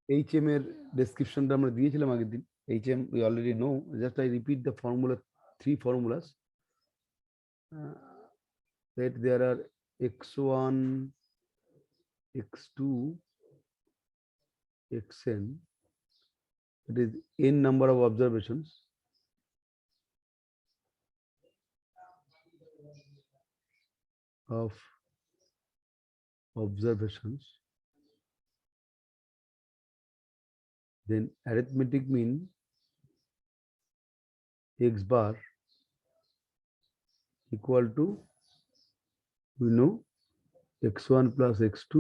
HM এর ডেসক্রিপশনটা আমরা দিয়েছিলাম আগের দিন। HM we already know, just I repeat the formula, three formulas. That there are x1, x2, xn, it is n number of observations then arithmetic mean x bar equal to, we know, x1 plus x2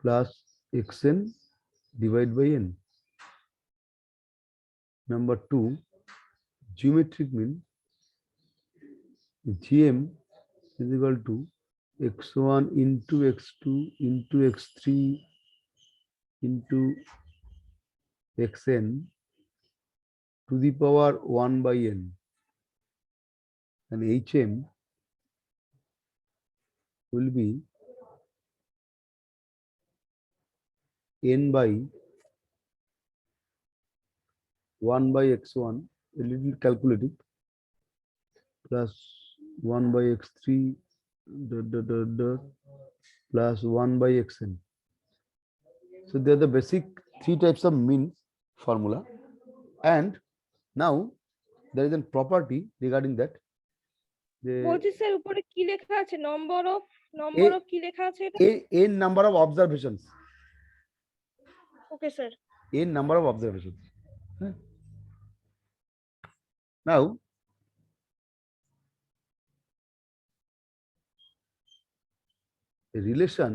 plus xn divided by n. Number two, geometric mean gm is equal to x1 into x2 into x3 into xn to the power 1 by n, and hm will be n by 1 by x1, a little calculated, plus 1 by x3 plus 1 by xn. So they are the basic three types of mean formula, and now there is a property regarding that. বলছি sir উপরে কি লেখা আছে? Number of কি লেখা আছে এটা? n number of observations. Okay sir. n number of observations. Now a relation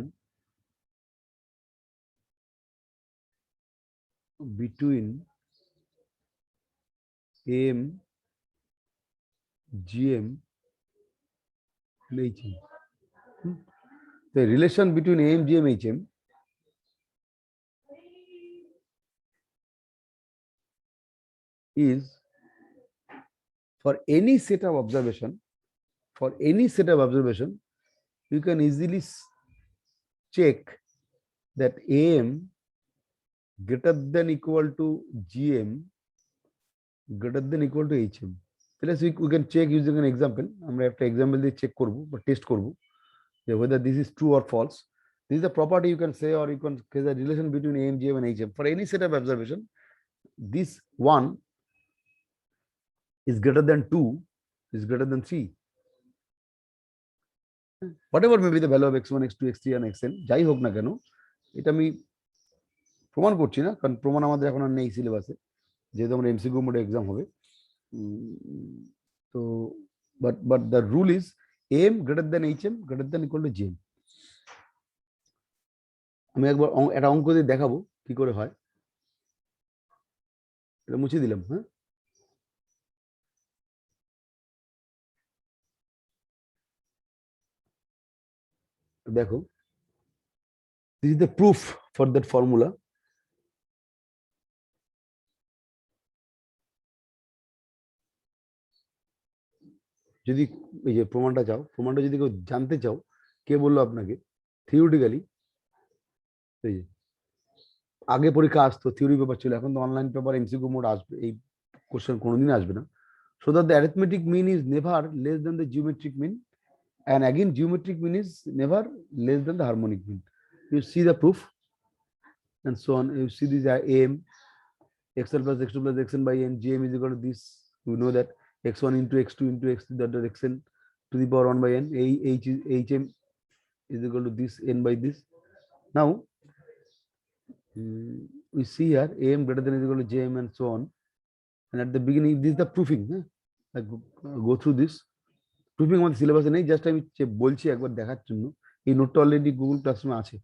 between AM, GM, and HM. The relation between AM, GM, HM is for any set of observation, you can easily check that AM greater than equal to GM greater than equal to HM. We can check using an example. আমরা একটা example দিয়ে check করব বা test করব whether this is true or false. This is a property you can say, or you can say the relation between AM, GM, and HM. For any set of observation, this one is greater than 2, is greater than 3. Whatever may be the value of x1, x2, x3 and xn, যাই হোক না কেন, এটা আমি প্রমাণ করছি না, কারণ প্রমাণ আমাদের এখন আর নেই সিলেবাসে, যেহেতু আমরা এমসিকিউ মোডে এক্সাম হবে। তো but the rule is AM greater than HM greater than equal to GM. আমি একবার একটা অঙ্ক দিয়ে দেখাবো কি করে হয়। এটা মুছে দিলাম। হ্যাঁ, দেখো, this is the proof for that formula. যদি এই যে প্রমাণটা চাও, প্রমাণটা যদি কেউ জানতে চাও, কে বললো আপনাকে? থিওরিটিক্যালি এই যে আগে পরীক্ষা আসতো থিওরি পেপার ছিল, এখন তো অনলাইন পেপার এমসিকিউ মোড আসবে, এই কোশ্চেন কোনোদিন আসবে না। So that the arithmetic mean is never less than the geometric mean, and again geometric mean is never less than the harmonic mean. You see the proof and so on. You see this AM, xl plus x2 plus xn by n, gm is equal to this. You know that x1 into x2 into x3 that xn to the power 1 by n. Hm is equal to this n by this. Now we see here am greater than or equal to jm and so on. And at the beginning, this is the proofing. I go through this. Proofing আমাদের সিলেবাসে নেই, just আমি বলছি একবার দেখার জন্য। এই নোটটা অলরেডি গুগল ক্লাসরুমে আছে,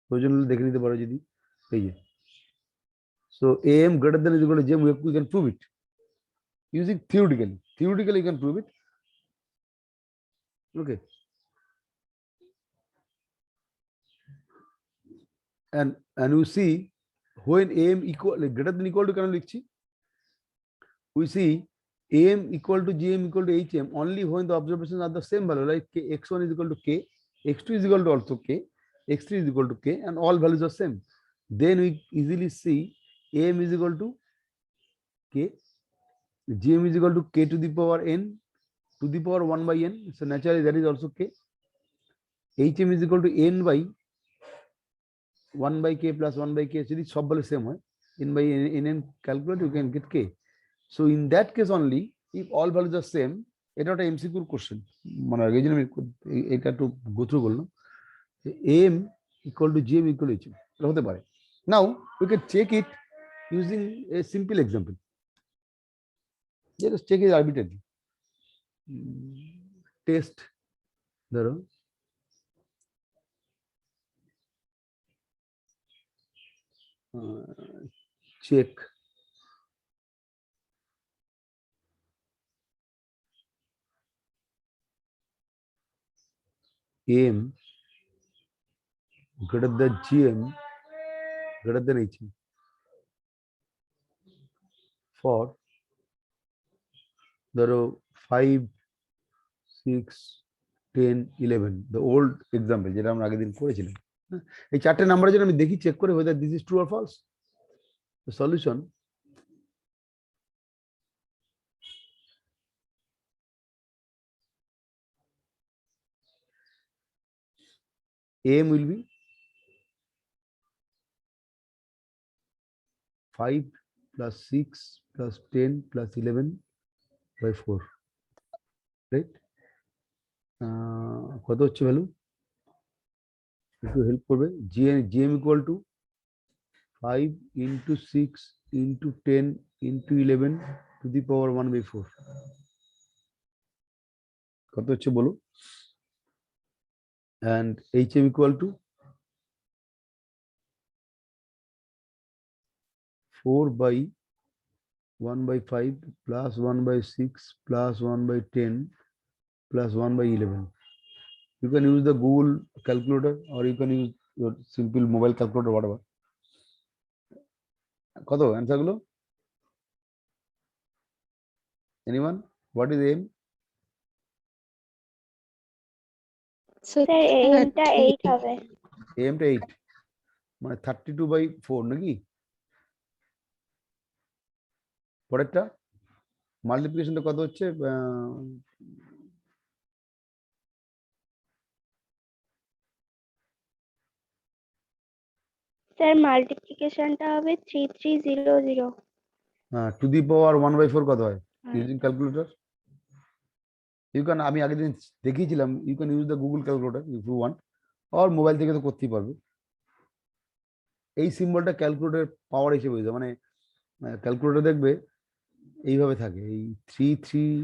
প্রয়োজন হলে দেখে নিতে পারো যদি। এই যে, so am greater than or equal to jm, we can prove it using theoretically. Theoretically you can prove it. Okay. And you see when am equal greater than equal to কেন লিখছি? We see am equal to gm equal to hm only when the observations are the same value, like x1 is equal to k, x2 is equal to also k, x3 is equal to k and all values are same, then we easily see am is equal to k, gm is equal to k to the power n to the power 1 by n, so naturally that is also k. hm is equal to n by 1 by k plus 1 by k, যদি সব বলে same হয় n by n calculate you can get k. So in that case only if all values are same, এটা একটা MCQ question, মানে এই জন্য আমি এটা একটু গো থ্রু করলাম, am equal to gm equal to hm, এটা হতে পারে। Now we can check it using a simple example. Let us check it arbitrarily. Test ধরো check am greater than gm greater than hm for ধরো 5 6 10 11, the old example যেটা আমরা আগের দিন করেছিলাম। এই চারটে নাম্বারের জন্য আমি দেখি চেক করে whether this is true or false. The solution am will be 5 plus 6 plus 10 plus 11 by 4, right? কত হচ্ছে ভ্যালু একটু হেল্প করবে। gm equal to 5 into 6 into 10 into 11 to the power 1 by 4, কত হচ্ছে বলো। and hm equal to 4 by 1 by 5 plus 1 by 6 plus 1 by 10 plus 1 by 11. You can use the Google calculator or you can use your simple mobile calculator, whatever. কত answer গুলো? Anyone? What is aim? Sir এইটা 8 হবে। aim টা 8 মানে 32 by 4 নাকি? পরেরটা মাল্টিপ্লিকেশনটা কত হচ্ছে? স্যার মাল্টিপ্লিকেশনটা হবে 3300। টু দি পাওয়ার 1 by 4 কত হয় ইউজিং ক্যালকুলেটর? ইউ ক্যান, আমি আগের দিন দেখিয়েছিলাম, you can use the Google calculator if you want, আর মোবাইল থেকে তো করতেই পারবে। এই সিম্বলটা ক্যালকুলেটর পাওয়ার হিসেবে বুঝতে, মানে ক্যালকুলেটর দেখবে এইভাবে থাকে, এই 33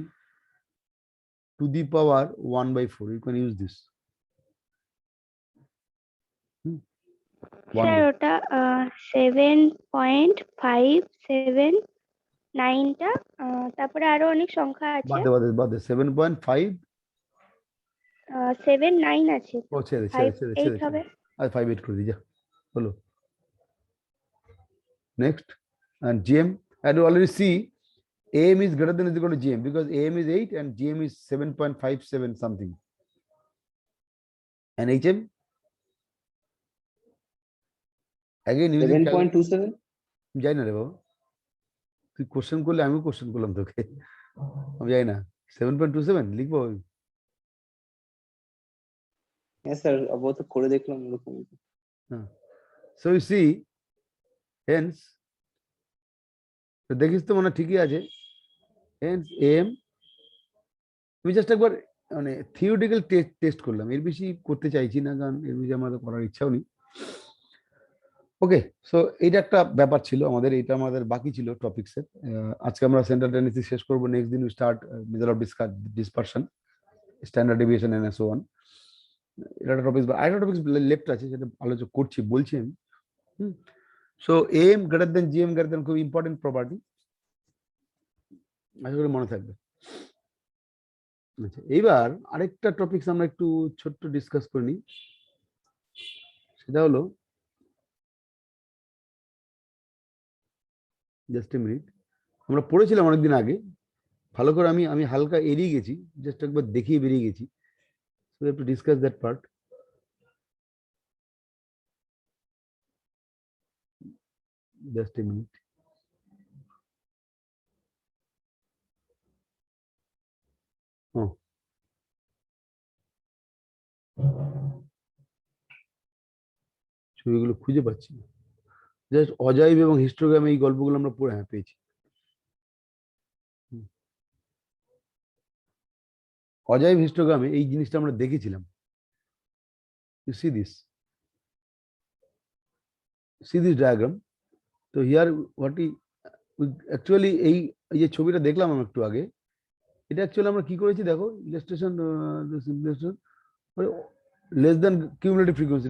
to the power 1 by 4, you can use this. Sir ওটা 7.579টা, তারপরে আরো অনেক সংখ্যা আছে। বাদে 7.5 79 আছে। ও ছেড়ে 58 হবে। আর 58 করে দিই যা হলো। Next, and gm, and you already see am is greater than or equal to gm because am is 8 and gm is 7.57 something, and hm again using 7.27 জানি না রে বাবা, তুই কোশ্চেন করলে আমিও কোশ্চেন করলাম তোকে, আমি জানি না 7.27 লিখবো। হ্যাঁ স্যার আপাতত করে দেখলাম এরকম। So you see, hence দেখিস তো মানে ঠিকই আছে, hence am আমি জাস্ট একবার মানে থিওরিটিক্যাল টেস্ট করলাম, এর বেশি করতে চাইছি না, কারণ এর বেশি আমাদের করার ইচ্ছাও নেই। ওকে, সো এইটা একটা ব্যাপার ছিল আমাদের, এটা আমাদের বাকি ছিল টপিক্সের। আজকে আমরা সেন্ট্রাল টেন্ডেন্সি শেষ করবো, নেক্সট দিন we start method of dispersion, standard deviation and so on. এটা একটা টপিক, আরেকটা টপিক লেফট আছে, সেটা আলোচনা করছি, বলছি আমি। So M greater than GM greater than খুব ইম্পর্টেন্ট প্রপার্টি, আশা করি মনে থাকবে। আচ্ছা, এইবার আরেকটা টপিকস আমরা একটু ছোট্ট ডিসকাস করে নিই, সেটা হলো জাস্ট এ মিনিট, আমরা পড়েছিলাম অনেকদিন আগে, ভালো করে আমি হালকা এড়িয়ে গেছি, জাস্ট একবার দেখিয়ে বেরিয়ে গেছি, so have to discuss that part. Just a minute. Oh. ছবিগুলো খুঁজে পাচ্ছি না। জাস্ট অজৈব এবং হিস্টোগ্রামে এই গল্পগুলো আমরা পড়ে পেয়েছি। অজৈব হিস্টোগ্রামে এই জিনিসটা আমরা দেখেছিলাম। You see this diagram. So here what actually এই যে ছবিটা দেখলাম আমরা একটু আগে, এটা অ্যাকচুয়ালি আমরা কি করেছি দেখো, illustration less than cumulative frequency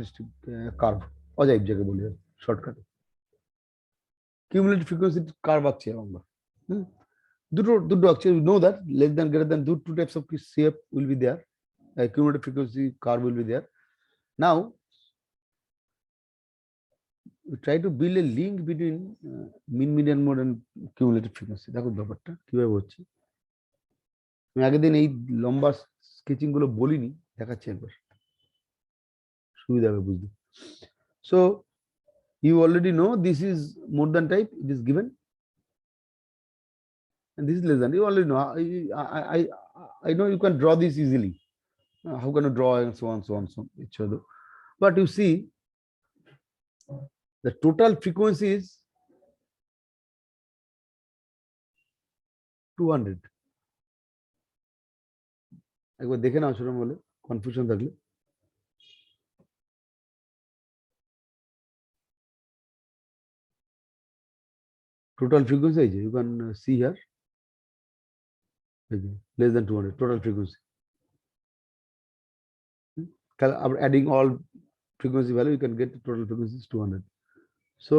curve, অজৈব যাকে বলি শর্টকাটে কিউমুলেটিভ ফ্রিকোয়েন্সি কার্ভ আঁকছি আমরা। দুটো actually we know that less than greater than two types of shape will be there, cumulative frequency curve will be there. Now we try to build a link between mean median mode and cumulative frequency. দেখো ব্যাপারটা কিভাবে হচ্ছে। আমি আগের দিন এই লম্বা sketching গুলো বলিনি, দেখাচ্ছি একবার, সুবিধা হবে বুঝতে। So you already know this is more than type, it is given, and this is less than. You already know. I know you can draw this easily. How can you draw and so on, so on, so on, each other. But you see, the total frequency is 200. একবার দেখে নাও সেরকম বলে, confusion থাকলে। Total frequency is, you can see here, less than 200 total frequency. After adding all frequency value, you can get the total frequency is 200. So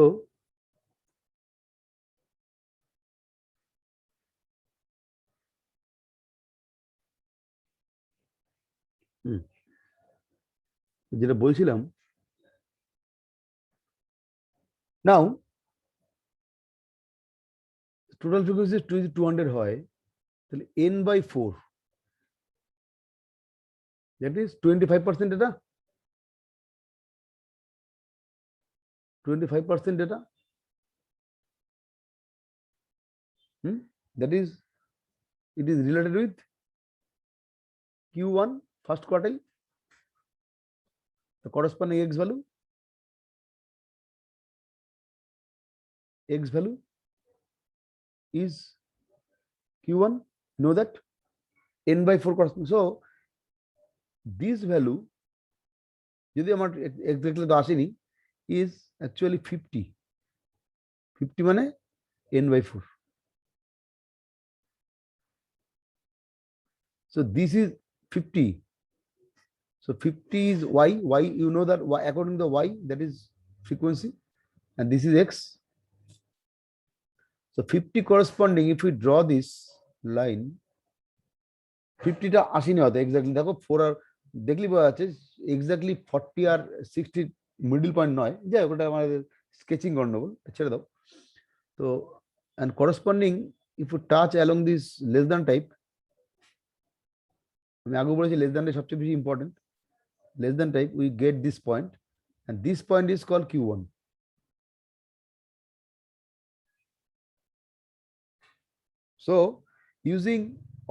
যেটা বলছিলাম, now total frequency 200 হয়, তাহলে n by 4, that is 25% এটা, 25% এটা, that is, it is related with Q1 first quartile, the corresponding x value is Q1, know that n by 4 corresponding. So this value যদি আমার exactly তো আসেনি, is actually 50 মানে n by 4. So this is 50. So 50 is y, you know that y, according to the y, that is frequency, and this is x. So 50 corresponding, if we draw this line, 50 টা আসেনি হয়তো exactly, দেখো 4 আর দেখলি বোঝা যাচ্ছে exactly 40 আর 60 middle point নয়, যাই হোক ওটা আমাদের স্কেচিং গন্ডগোল, ছেড়ে দাও। তো and corresponding, if you touch along this less than type, আমি আগে বলেছি less than সবচেয়ে বেশি important, less than type we get this point, and this point is called Q1. So using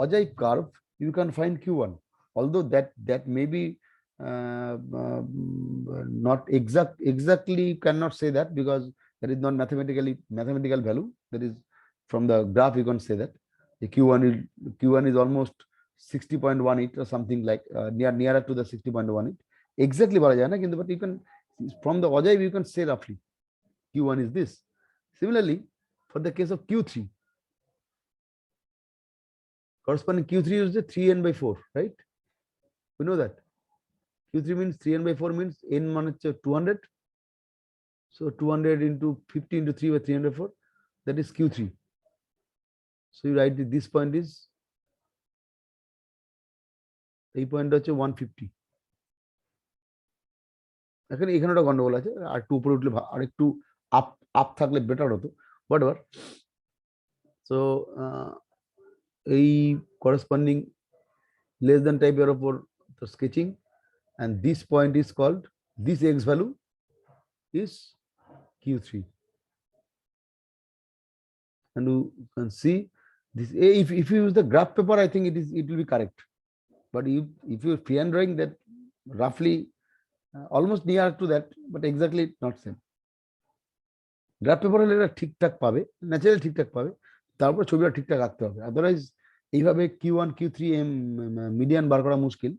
Ajaib curve, you can find Q1, although that may be not exactly, you cannot say that because that is not mathematical value. That is from the graph you can say that the Q1 is almost 60.18 or something like nearer to the 60.18. Exactly বলা যায় না কিন্তু, but you can, from the Ajaib you can say roughly Q1 is this. Similarly, for the case of Q3, corresponding Q3 is the 3n by 4, right? We know that Q3 means 3n by 4 means n মানে হচ্ছে 200. So 200 into 50 into 3 by 304, that is Q3. So you write this point is, এই point হচ্ছে 150. এখানে একটা গন্ডগোল আছে, আর একটু উপরে উঠলে আর একটু আপ থাকলে বেটার হতো, হোয়াটএভার। সো এই corresponding less than type এর উপর the sketching, and this point is called, this x value is Q3. and you can see this. If you use the graph paper, I think it will be correct. But if you free hand drawing, that roughly almost near to that, but exactly not same. Graph paper হলে এটা ঠিকঠাক পাবে, natural ঠিকঠাক পাবে, তারপর ছবিটা ঠিকঠাক আঁকতে হবে। আদারওয়াইজ এইভাবে Q1 Q3 মিডিয়ান বার করা মুশকিল,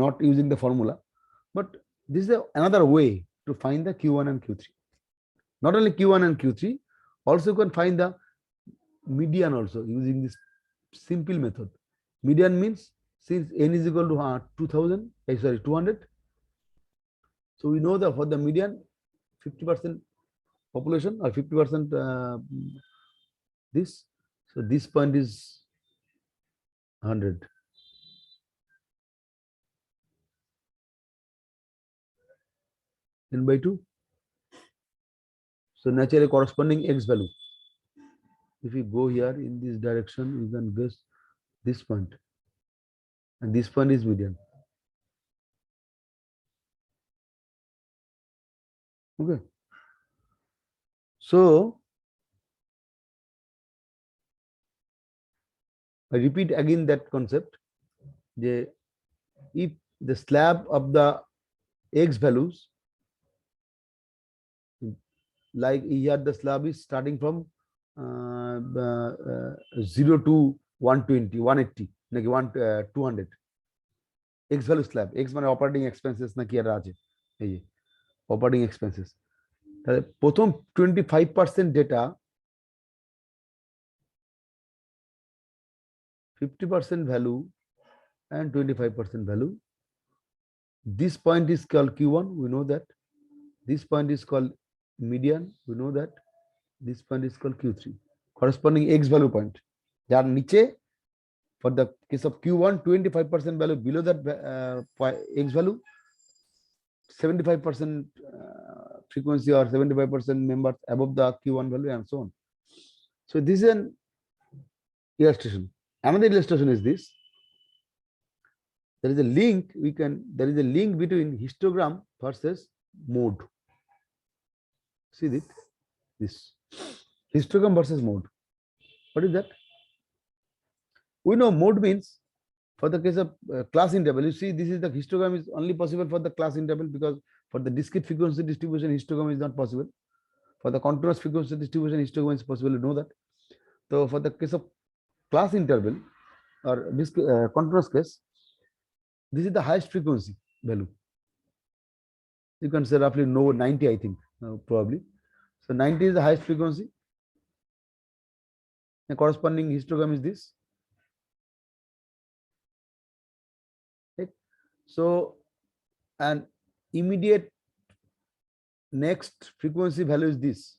not using the formula. But this is another way to find the Q1 and Q3. Not only Q1 and Q3, also you can find the median also using this simple method. Median means since n is equal to 200, so we know that for the median 50% population or 50% this, so this point is 100. N by 2. So naturally corresponding x value. If you go here in this direction, you can guess this point, and this point is median. Okay. So I repeat again that concept. If the slab of the x values, like here the slab is starting from 0 to 120, 180, নাকি 200 x value slab, x মানে operating expenses নাকি এটা আছে, এই যে operating expenses. তাহলে প্রথম 25% data, 50% value and 25% value. This point is called Q1, we know that. This point is called median, we know that. This point is called Q3, corresponding x value point. যার নিচে, for the case of Q1, 25% value below that x value, 75% frequency or 75% members above the Q1 value, and so on. So this is an illustration. Another illustration is this. There is a link between histogram versus mode. See this histogram versus mode. What is that? We know mode means for the case of class interval. You see, this is the histogram is only possible for the class interval, because for the discrete frequency distribution, histogram is not possible. For the continuous frequency distribution, histogram is possible. You know that. So for the case of class interval or continuous case, this is the highest frequency value. You can say roughly 90, I think, probably. So 90 is the highest frequency. The corresponding histogram is this. Right? So, and immediate next frequency value is this.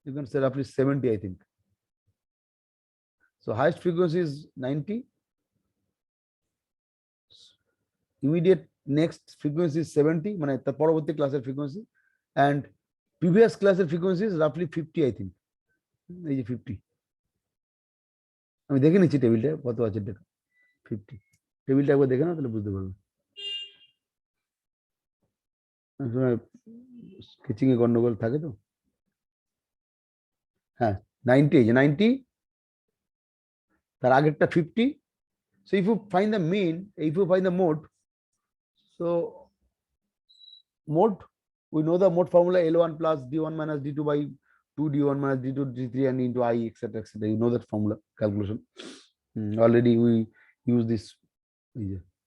You can say roughly 70, I think. So highest frequency is 90. Immediate next frequency is 70, মানে তার পরবর্তী ক্লাসের frequency, and previous ক্লাসের frequency is roughly 50, I think. এই যে 50, আমি দেখে নিচ্ছি টেবিলটা কত আছে, দেখা 50, টেবিলটা একবার দেখে নাও, তাহলে বুঝতে পারবে। স্কেচিং এ গন্ডগোল থাকে তো। হ্যাঁ 90, এই যে 90, তার আগেরটা 50. So if you find the mean, if you find the mode, so mode, we know the mode formula L1 plus D1 minus D2 by 2 D1 minus D2 D3 and into I, etc., etc. You know that formula calculation. Already we use this.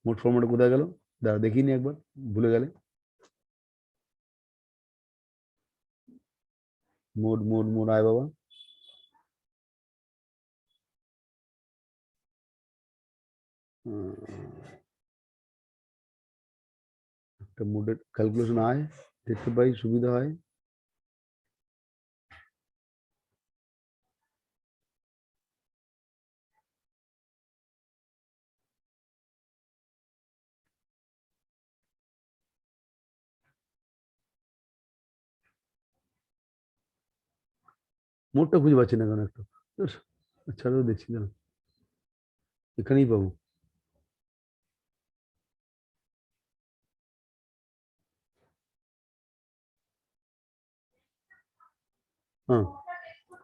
মোট ফর্মুলাটা কোথায় গেল, দাঁড়া দেখিনি একবার, ভুলে গেলে। Mode আয় বাবা, একটা মোডের ক্যালকুলেশন আয় দেখতে পাই, সুবিধা হয়। মোডটা খুঁজে পাচ্ছি না কেন, একটু ছাড়াও দেখছি না, এখানেই পাবো।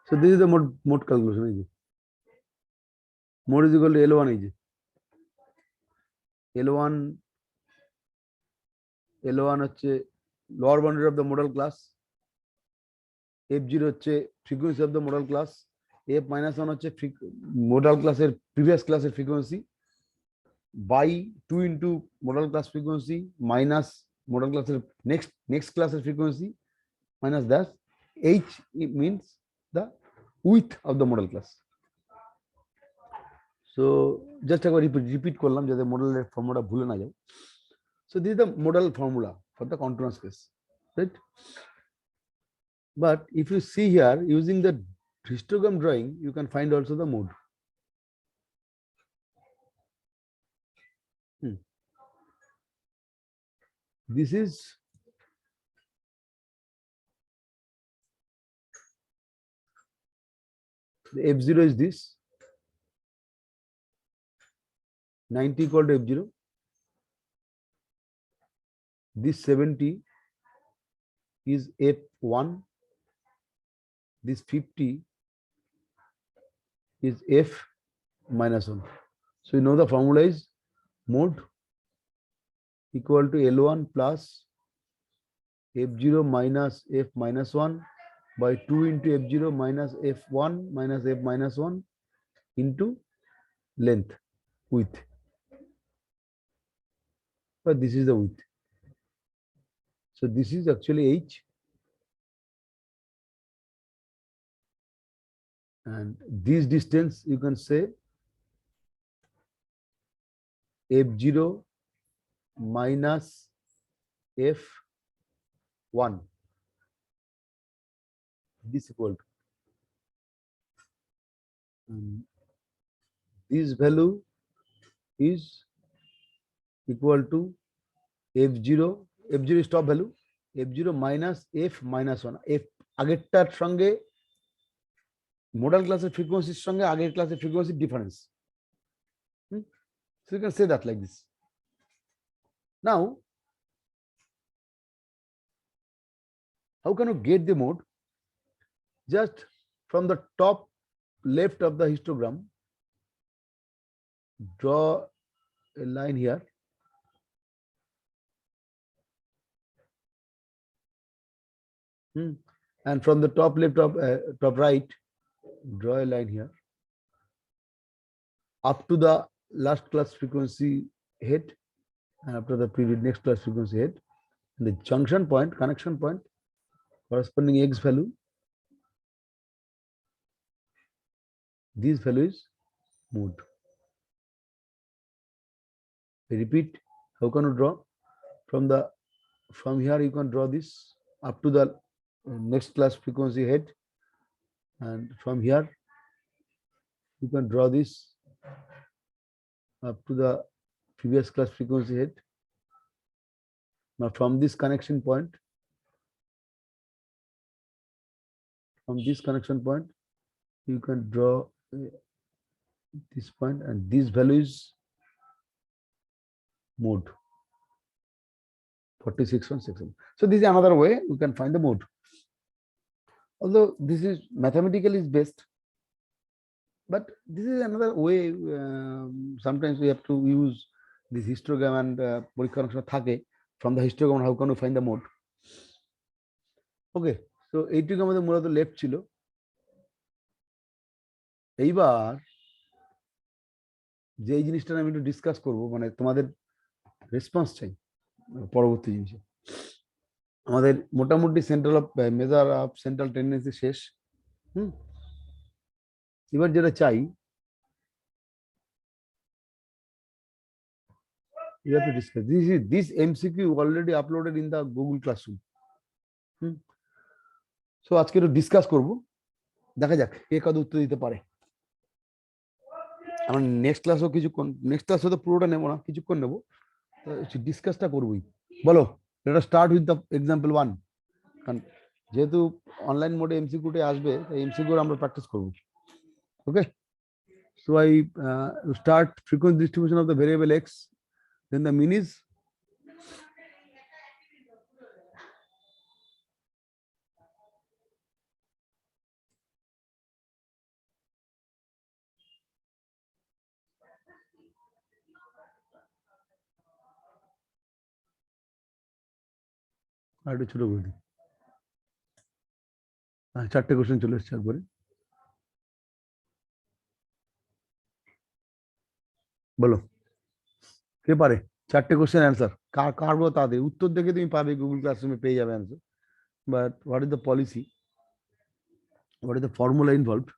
So this is the mode calculation. Mode is equal to L1 L1 হচ্ছে lower boundary of the modal class, F0 হচ্ছে frequency of the modal class, F-1 হচ্ছে modal class এর previous class এর frequency by 2 into modal class frequency minus modal class এর next class এর frequency minus that H means the width of the modal class. So just একবার repeat করলাম যাতে মডেলের formula ভুলে না যাও. So this is the model formula for the continuous case, right? But if you see here using the histogram drawing, you can find also the mode. This is the F0 is this 90 equal to F0. This 70 is F1. This 50 is F minus 1. So you know the formula is mode equal to L1 plus F0 minus F minus 1 by 2 into F0 minus F1 minus F minus 1 into length, width. But this is the width. So this is actually H. And this distance you can say F0 minus F1. This equal to. This value is equal to F0. F0 is top value. F0 minus F minus 1. F আগেরটার সঙ্গে modal class frequency সঙ্গে আগের class frequency difference. So you can say that like this. Now, how can you get the mode? Just from the top left of the histogram, draw a line here. And from the top left of top right, draw a line here up to the last class frequency head and after the period next class frequency head. And the junction point, connection point, corresponding X value. This value is mode. I repeat, how can you draw? From here you can draw this up to the next class frequency head, and from here you can draw this up to the previous class frequency head. Now from this connection point, you can draw this point, and this value is mode 46.67. So this is another way we can find the mode. Although this is mathematically is best, but this is another way. Sometimes we have to use this histogram and পরীক্ষার অংশ থাকে from the histogram. How can we find the mode? Okay, so এইটুকু আমাদের মূলত left ছিল. এইবার যে এই জিনিসটা আমি একটু ডিসকাস করব, মানে তোমাদের রেসপন্স চাই পরবর্তী জিনিসে. আমাদের মোটামুটি central of measure of central tendency শেষ. এবার যেটা চাই, you have to discuss. This MCQ already uploaded in the Google Classroom. So আজকে একটু ডিসকাস করব, দেখা যাক কে কত উত্তর দিতে পারে. আমরা নেক্সট ক্লাসও কিছুক্ষণ, নেক্সট ক্লাসও তো পুরোটা নেবো না, কিছুক্ষণ নেবো, ডিসকাসটা করবোই. বলো, let us start with the example 1. কারণ যেহেতু অনলাইন মোডে এমসিকিউতে আসবে, তাই এমসিকিউ আমরা প্র্যাকটিস করব. Okay, so I start frequency distribution of the variable X, then the mean is আর একটু ছোট করে দিই। হ্যাঁ, 4টে কোশ্চেন চলে এসছে একবারে। বলো কে পারে 4টে কোশ্চেন অ্যান্সার, কারবো তাদের উত্তর দেখে তুমি পাবে, গুগল ক্লাসরুমে পেয়ে যাবে answer, but what is the policy, what is the formula involved,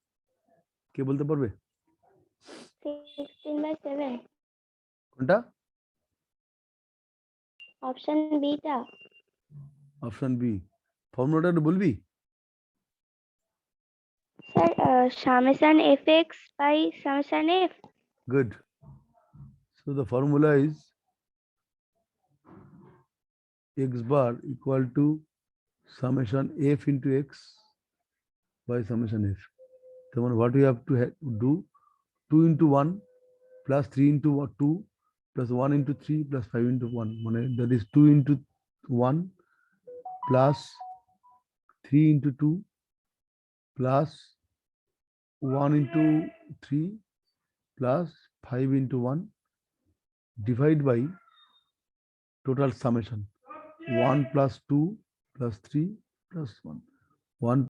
কে বলতে পারবে? 16/7 কোনটা? অপশন বি টা। Option B. ফর্মুলাটা একটু বলবি? Sir summation fx by summation f। Good. So the formula is x bar equal to summation f into x by summation f. So what we have to do, 2 into 1 plus 3 into 2 plus 1 into 3 plus 5 into 1. That is 2 into 1 plus 3 into 2 plus 1 into 3 plus 5 into 1 divide by total summation 1 plus 2 plus 3 plus 1. 1